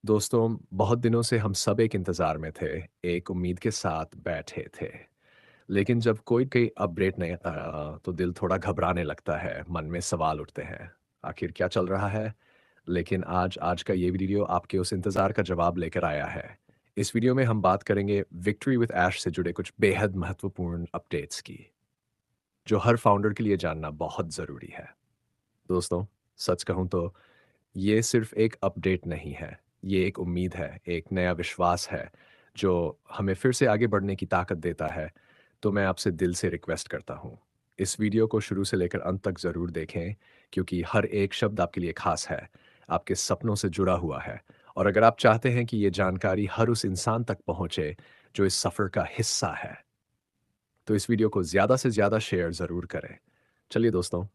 दोस्तों, बहुत दिनों से हम सब एक इंतज़ार में थे, एक उम्मीद के साथ बैठे थे। लेकिन जब कोई अपडेट नहीं आता, तो दिल थोड़ा घबराने लगता है, मन में सवाल उठते हैं। आखिर क्या चल रहा है? लेकिन आज आज का ये वीडियो आपके उस इंतज़ार का जवाब लेकर आया है। इस वीडियो में हम बात करेंगे विक्ट्री विद ऐश से जुड़े कुछ बेहद महत्वपूर्ण अपडेट्स की, जो हर फाउंडर के लिए जानना बहुत ज़रूरी है। दोस्तों, सच कहूँ तो ये सिर्फ एक अपडेट नहीं है, ये एक उम्मीद है, एक नया विश्वास है, जो हमें फिर से आगे बढ़ने की ताकत देता है। तो मैं आपसे दिल से रिक्वेस्ट करता हूँ, इस वीडियो को शुरू से लेकर अंत तक ज़रूर देखें, क्योंकि हर एक शब्द आपके लिए खास है, आपके सपनों से जुड़ा हुआ है। और अगर आप चाहते हैं कि ये जानकारी हर उस इंसान तक पहुँचे, जो इस सफ़र का हिस्सा है, तो इस वीडियो को ज़्यादा से ज़्यादा शेयर ज़रूर करें। चलिए दोस्तों,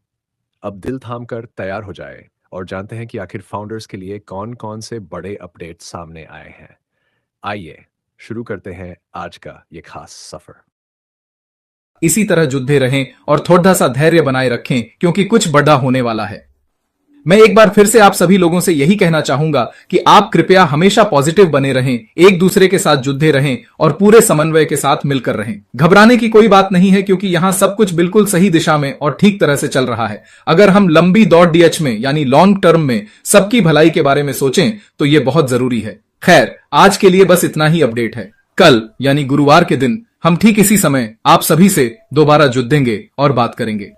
अब दिल थाम कर तैयार हो जाए और जानते हैं कि आखिर फाउंडर्स के लिए कौन-कौन से बड़े अपडेट सामने आए हैं। आइए, शुरू करते हैं आज का ये खास सफर। इसी तरह जुड़े रहें और थोड़ा सा धैर्य बनाए रखें क्योंकि कुछ बड़ा होने वाला है। मैं एक बार फिर से आप सभी लोगों से यही कहना चाहूंगा कि आप कृपया हमेशा पॉजिटिव बने रहें, एक दूसरे के साथ जुड़े रहें और पूरे समन्वय के साथ मिलकर रहें। घबराने की कोई बात नहीं है क्योंकि यहां सब कुछ बिल्कुल सही दिशा में और ठीक तरह से चल रहा है। अगर हम लंबी दौड़ डीएच में यानी लॉन्ग टर्म में सबकी भलाई के बारे में सोचें तो ये बहुत जरूरी है। खैर, आज के लिए बस इतना ही अपडेट है। कल यानी गुरुवार के दिन हम ठीक इसी समय आप सभी से दोबारा जुड़ेंगे और बात करेंगे।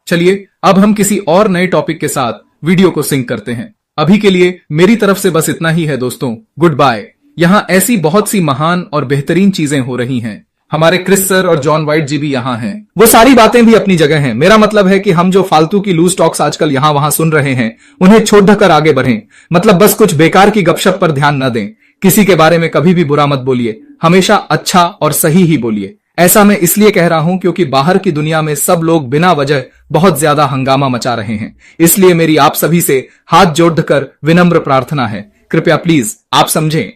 चलिए अब हम किसी और नए टॉपिक के साथ वीडियो को सिंक करते हैं। अभी के लिए मेरी तरफ से बस इतना ही है दोस्तों, गुड बाय। यहां ऐसी बहुत सी महान और बेहतरीन चीजें हो रही हैं। हमारे क्रिस सर और जॉन वाइट जी भी यहाँ हैं। वो सारी बातें भी अपनी जगह हैं। मेरा मतलब है कि हम जो फालतू की लूज टॉक्स आजकल यहाँ वहां सुन रहे हैं, उन्हें छोड़ ढकर आगे बढ़ें। मतलब बस कुछ बेकार की गपशप पर ध्यान न दें। किसी के बारे में कभी भी बुरा मत बोलिए, हमेशा अच्छा और सही ही बोलिए। ऐसा मैं इसलिए कह रहा हूं क्योंकि बाहर की दुनिया में सब लोग बिना वजह बहुत ज्यादा हंगामा मचा रहे हैं। इसलिए मेरी आप सभी से हाथ जोड़कर विनम्र प्रार्थना है, कृपया प्लीज आप समझें।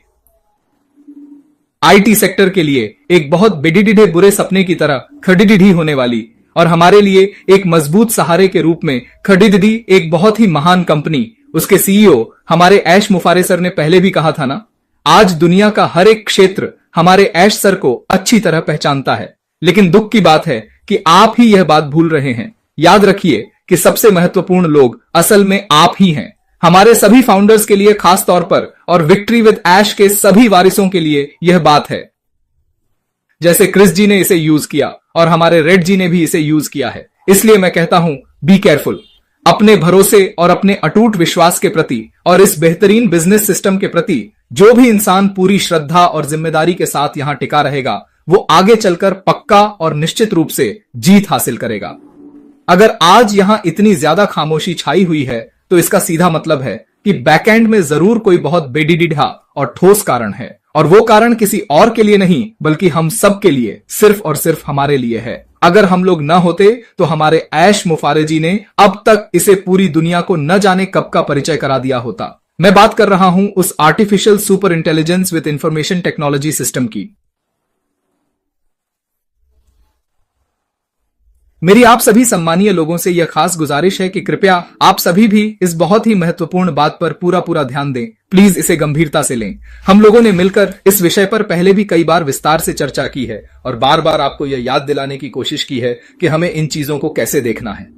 आईटी सेक्टर के लिए एक बहुत बेडिडिडे बुरे सपने की तरह खडिडिडी होने वाली और हमारे लिए एक मजबूत सहारे के रूप में खडिडिडी एक बहुत ही महान कंपनी, उसके सीईओ हमारे ऐश मुफारे सर ने पहले भी कहा था ना, आज दुनिया का हर एक क्षेत्र हमारे ऐश सर को अच्छी तरह पहचानता है। लेकिन दुख की बात है कि आप ही यह बात भूल रहे हैं। याद रखिए कि सबसे महत्वपूर्ण लोग असल में आप ही हैं। हमारे सभी फाउंडर्स के लिए खास तौर पर और विक्ट्री विद ऐश के सभी वारिसों के लिए यह बात है। जैसे क्रिस जी ने इसे यूज किया और हमारे रेड जी ने भी इसे यूज किया है। इसलिए मैं कहता हूं, बी केयरफुल। अपने भरोसे और अपने अटूट विश्वास के प्रति और इस बेहतरीन बिजनेस सिस्टम के प्रति जो भी इंसान पूरी श्रद्धा और जिम्मेदारी के साथ यहां टिका रहेगा, वो आगे चलकर पक्का और निश्चित रूप से जीत हासिल करेगा। अगर आज यहां इतनी ज्यादा खामोशी छाई हुई है तो इसका सीधा मतलब है कि बैकएंड में जरूर कोई बहुत बेडिडिडा और ठोस कारण है, और वो कारण किसी और के लिए नहीं बल्कि हम सब के लिए, सिर्फ और सिर्फ हमारे लिए है। अगर हम लोग न होते तो हमारे ऐश मुफारे जी ने अब तक इसे पूरी दुनिया को न जाने कब का परिचय करा दिया होता। मैं बात कर रहा हूं उस artificial super intelligence with information technology system की। मेरी आप सभी सम्मानीय लोगों से यह खास गुजारिश है कि कृपया आप सभी भी इस बहुत ही महत्वपूर्ण बात पर पूरा ध्यान दें। प्लीज इसे गंभीरता से लें। हम लोगों ने मिलकर इस विषय पर पहले भी कई बार विस्तार से चर्चा की है और बार बार आपको यह याद दिलाने की कोशिश की है कि हमें इन चीजों को कैसे देखना है।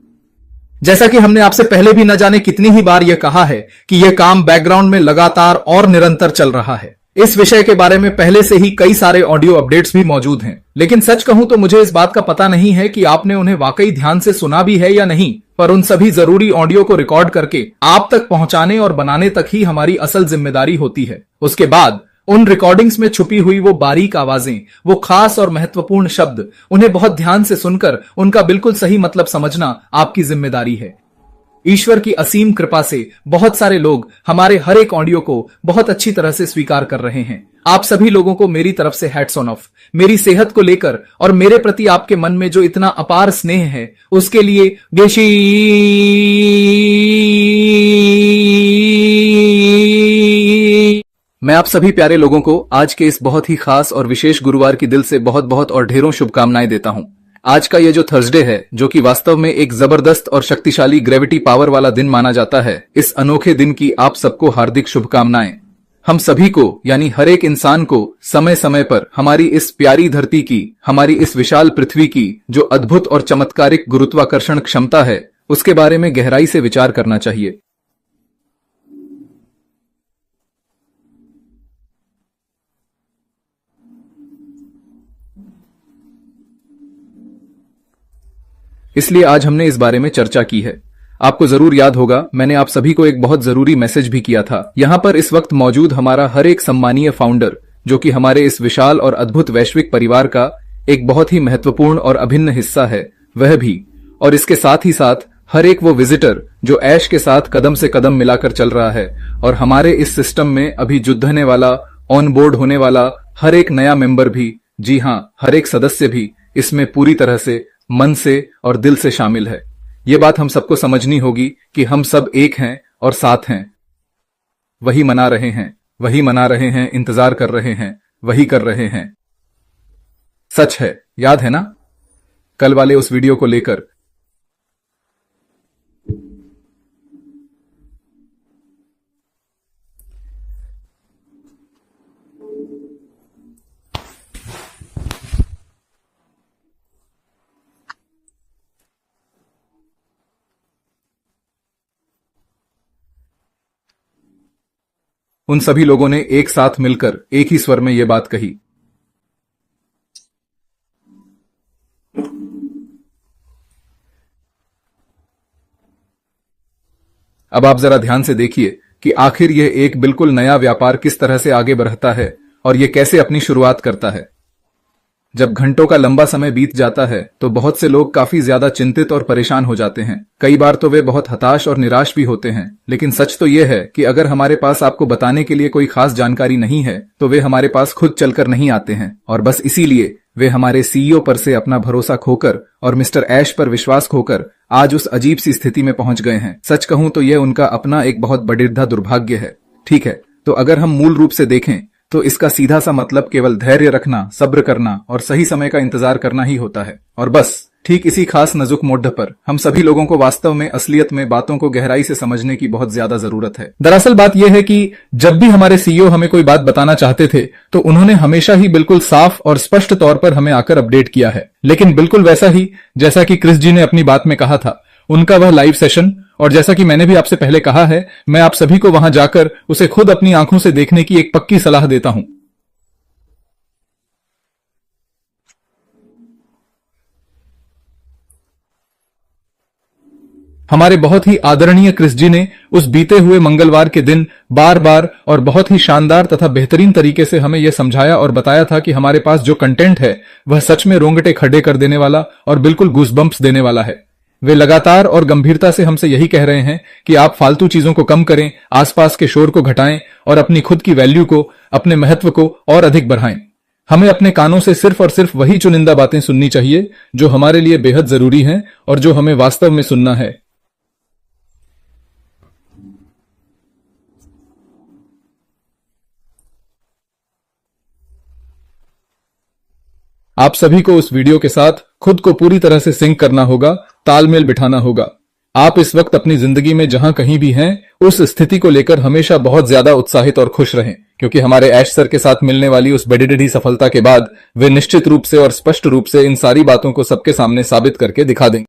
जैसा कि हमने आपसे पहले भी न जाने कितनी ही बार यह कहा है कि यह काम बैकग्राउंड में लगातार और निरंतर चल रहा है। इस विषय के बारे में पहले से ही कई सारे ऑडियो अपडेट्स भी मौजूद हैं। लेकिन सच कहूं तो मुझे इस बात का पता नहीं है कि आपने उन्हें वाकई ध्यान से सुना भी है या नहीं, पर उन सभी जरूरी ऑडियो को रिकॉर्ड करके आप तक पहुंचाने और बनाने तक ही हमारी असल जिम्मेदारी होती है। उसके बाद उन रिकॉर्डिंग्स में छुपी हुई वो बारीक आवाजें, वो खास और महत्वपूर्ण शब्द, उन्हें बहुत ध्यान से सुनकर उनका बिल्कुल सही मतलब समझना आपकी जिम्मेदारी है। ईश्वर की असीम कृपा से बहुत सारे लोग हमारे हर एक ऑडियो को बहुत अच्छी तरह से स्वीकार कर रहे हैं। आप सभी लोगों को मेरी तरफ से हैट्स ऑन ऑफ। मेरी सेहत को लेकर और मेरे प्रति आपके मन में जो इतना अपार स्नेह है, उसके लिए गेशी। मैं आप सभी प्यारे लोगों को आज के इस बहुत ही खास और विशेष गुरुवार की दिल से बहुत बहुत और ढेरों शुभकामनाएं देता हूं। आज का ये जो थर्सडे है, जो कि वास्तव में एक जबरदस्त और शक्तिशाली ग्रेविटी पावर वाला दिन माना जाता है, इस अनोखे दिन की आप सबको हार्दिक शुभकामनाएं। हम सभी को यानी हर एक इंसान को समय समय पर हमारी इस प्यारी धरती की, हमारी इस विशाल पृथ्वी की जो अद्भुत और चमत्कारिक गुरुत्वाकर्षण क्षमता है उसके बारे में गहराई से विचार करना चाहिए। इसलिए आज हमने इस बारे में चर्चा की है। आपको जरूर याद होगा मैंने आप सभी को एक बहुत जरूरी मैसेज भी किया था। यहां पर इस वक्त मौजूद हमारा हर एक सम्मानीय फाउंडर, जो कि हमारे इस विशाल और अद्भुत वैश्विक परिवार का एक बहुत ही महत्वपूर्ण और अभिन्न हिस्सा है, वह भी, और इसके साथ ही साथ हर एक वो विजिटर जो ऐश के साथ कदम से कदम मिलाकर चल रहा है, और हमारे इस सिस्टम में अभी जुड़ने वाला, ऑन बोर्ड होने वाला हर एक नया मेंबर भी, जी हां, हर एक सदस्य भी इसमें पूरी तरह से मन से और दिल से शामिल है। ये बात हम सबको समझनी होगी कि हम सब एक हैं और साथ हैं। वही मना रहे हैं, वही मना रहे हैं, इंतजार कर रहे हैं, वही कर रहे हैं। सच है, याद है ना कल वाले उस वीडियो को लेकर। उन सभी लोगों ने एक साथ मिलकर एक ही स्वर में यह बात कही। अब आप जरा ध्यान से देखिए कि आखिर यह एक बिल्कुल नया व्यापार किस तरह से आगे बढ़ता है और यह कैसे अपनी शुरुआत करता है। जब घंटों का लंबा समय बीत जाता है तो बहुत से लोग काफी ज्यादा चिंतित और परेशान हो जाते हैं। कई बार तो वे बहुत हताश और निराश भी होते हैं। लेकिन सच तो यह है कि अगर हमारे पास आपको बताने के लिए कोई खास जानकारी नहीं है तो वे हमारे पास खुद चलकर नहीं आते हैं, और बस इसीलिए वे हमारे सीईओ पर से अपना भरोसा खोकर और मिस्टर ऐश पर विश्वास खोकर आज उस अजीब सी स्थिति में पहुंच गए हैं। सच कहूं तो यह उनका अपना एक बहुत बड़िर्दा दुर्भाग्य है। ठीक है, तो अगर हम मूल रूप से देखें तो इसका सीधा सा मतलब केवल धैर्य रखना, सब्र करना और सही समय का इंतजार करना ही होता है। और बस ठीक इसी खास नाजुक मोड़ पर हम सभी लोगों को वास्तव में असलियत में बातों को गहराई से समझने की बहुत ज्यादा जरूरत है। दरअसल बात यह है कि जब भी हमारे सीईओ हमें कोई बात बताना चाहते थे तो उन्होंने हमेशा ही बिल्कुल साफ और स्पष्ट तौर पर हमें आकर अपडेट किया है। लेकिन बिल्कुल वैसा ही जैसा कि क्रिस जी ने अपनी बात में कहा था, उनका वह लाइव सेशन, और जैसा कि मैंने भी आपसे पहले कहा है, मैं आप सभी को वहां जाकर उसे खुद अपनी आंखों से देखने की एक पक्की सलाह देता हूं। हमारे बहुत ही आदरणीय क्रिस जी ने उस बीते हुए मंगलवार के दिन बार बार और बहुत ही शानदार तथा बेहतरीन तरीके से हमें यह समझाया और बताया था कि हमारे पास जो कंटेंट है वह सच में रोंगटे खड़े कर देने वाला और बिल्कुल गूज़बम्प्स देने वाला है। वे लगातार और गंभीरता से हमसे यही कह रहे हैं कि आप फालतू चीजों को कम करें, आसपास के शोर को घटाएं और अपनी खुद की वैल्यू को, अपने महत्व को और अधिक बढ़ाएं। हमें अपने कानों से सिर्फ और सिर्फ वही चुनिंदा बातें सुननी चाहिए जो हमारे लिए बेहद जरूरी हैं और जो हमें वास्तव में सुनना है। आप सभी को उस वीडियो के साथ खुद को पूरी तरह से सिंक करना होगा, तालमेल बिठाना होगा। आप इस वक्त अपनी जिंदगी में जहां कहीं भी हैं, उस स्थिति को लेकर हमेशा बहुत ज्यादा उत्साहित और खुश रहें, क्योंकि हमारे ऐश सर के साथ मिलने वाली उस बड़ी सफलता के बाद वे निश्चित रूप से और स्पष्ट रूप से इन सारी बातों को सबके सामने साबित करके दिखा देंगे।